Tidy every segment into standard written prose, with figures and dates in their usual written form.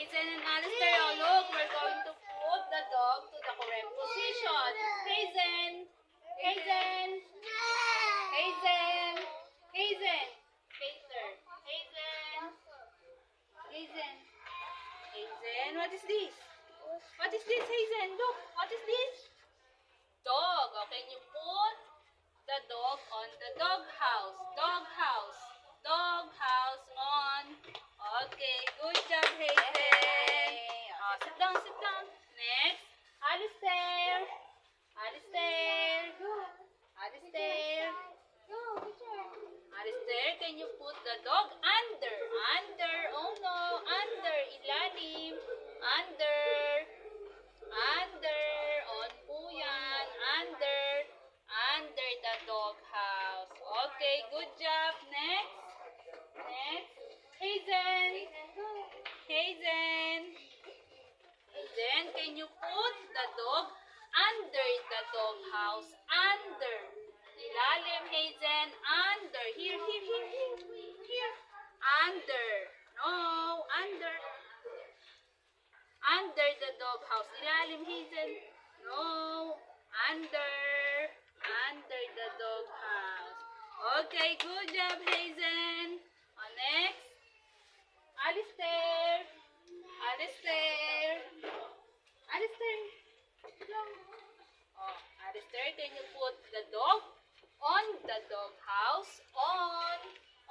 Hazen and Alistair, oh look, we're going to put the dog to the correct position. Hazen! Hazen! Hazen! Hazen! Hazer! Hazen! Hazen! Hazen, what is this? What is this, Hazen? Look, what is this? Dog. Okay, you put the dog on the dog house. Dog house. Dog house on. Okay, good job, Hazen. Oh, sit down, sit down. Next, Alistair. Alistair. Alistair. Alistair, can you put the dog under? Under. Oh no, under. Ilalim. Under. Under. On po yan. Under. Under the dog house. Okay, good job. Next. Next. Hazen. Hazen. Hazen, can you put the dog under the dog house? Under. Ilalim, Hazen. Under. Here, here, here, here. Here. Under. No, under. Under the dog house. Ilalim, Hazen. No. Under. Under the dog house. Okay, good job, Hazen. Next. Alistair. Alistair. Alistair. Oh, Alistair, can you put the dog on the dog house? On.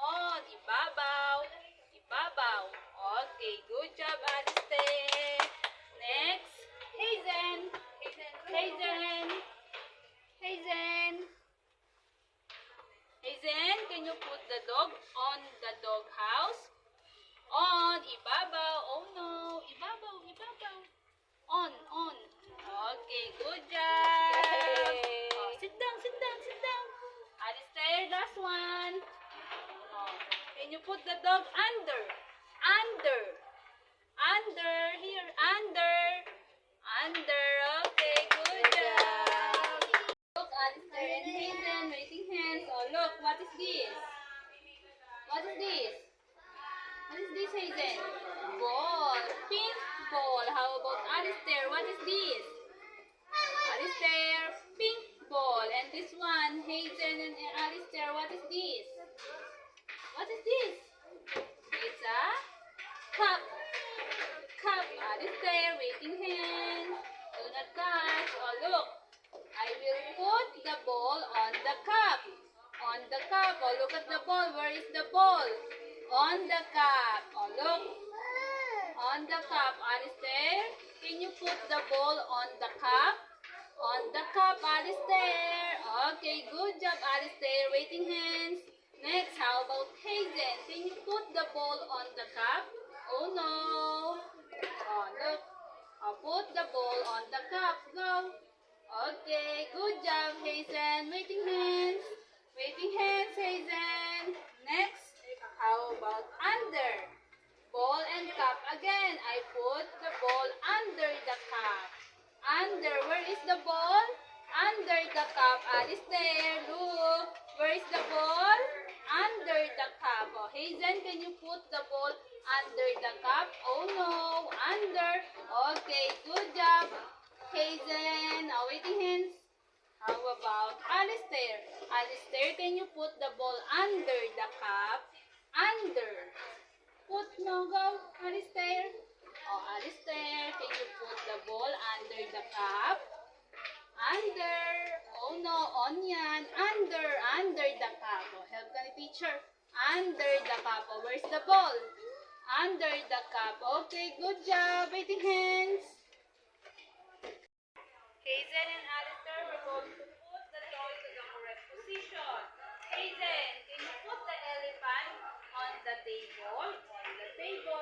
On. Ibabaw. Ibabaw. Okay, good job, Alistair. Next. Hazen. Hazen. Hazen. Hazen, can you put the dog on the dog house? On. Ibabaw. Oh no. Ibabaw. Ibabaw. On. On. Okay, good job. Oh, sit down, sit down, sit down. Alistair, last one. Oh, can you put the dog under? Under. Under. Here. Under. Under. Okay, good job. Look, Alistair and Hazen, raising hands. Oh, look, what is this? What is this? What is this, Hazen? Ball. Pink ball. How about Alistair? What is this? Alistair, pink ball. And this one, Hazen and Alistair, what is this? What is this? It's a cup. Cup. Alistair, waving hands. Do not touch. Oh, look. I will put the ball on the cup. On the cup. Oh, look at the ball. Where is the ball? On the cup. Oh, look. On the cup. Alistair, can you put the ball on the cup? On the cup, Alistair. Okay, good job, Alistair. Waiting hands. Next, how about Hazen? Can you put the ball on the cup? Oh, no. Oh, look. Oh, put the ball on the cup. Go. Okay, good job, Hazen. Waiting hands. Waiting hands, Hazen. Next, how about under? Ball and cup again. I put the ball under the cup. Under. Where is the ball? Under the cup. Alistair, look. Where is the ball? Under the cup. Oh, Hazen, can you put the ball under the cup? Oh no. Under. Okay, good job, Hazen. Oh, waiting hands. How about Alistair? Alistair, can you put the ball under the cup? Under. Put, no, go, Alistair. Oh, Alistair, can you put the ball under the cup? Under. Oh no, on yan. Under the cup. Oh, help ka ni teacher. Under the cup. Oh, where's the ball? Under the cup. Okay, good job. Waiting hands. Hazen and Alistair, we're going to put the toy to the correct position. Hazen, can you put the elephant on the table? On the table.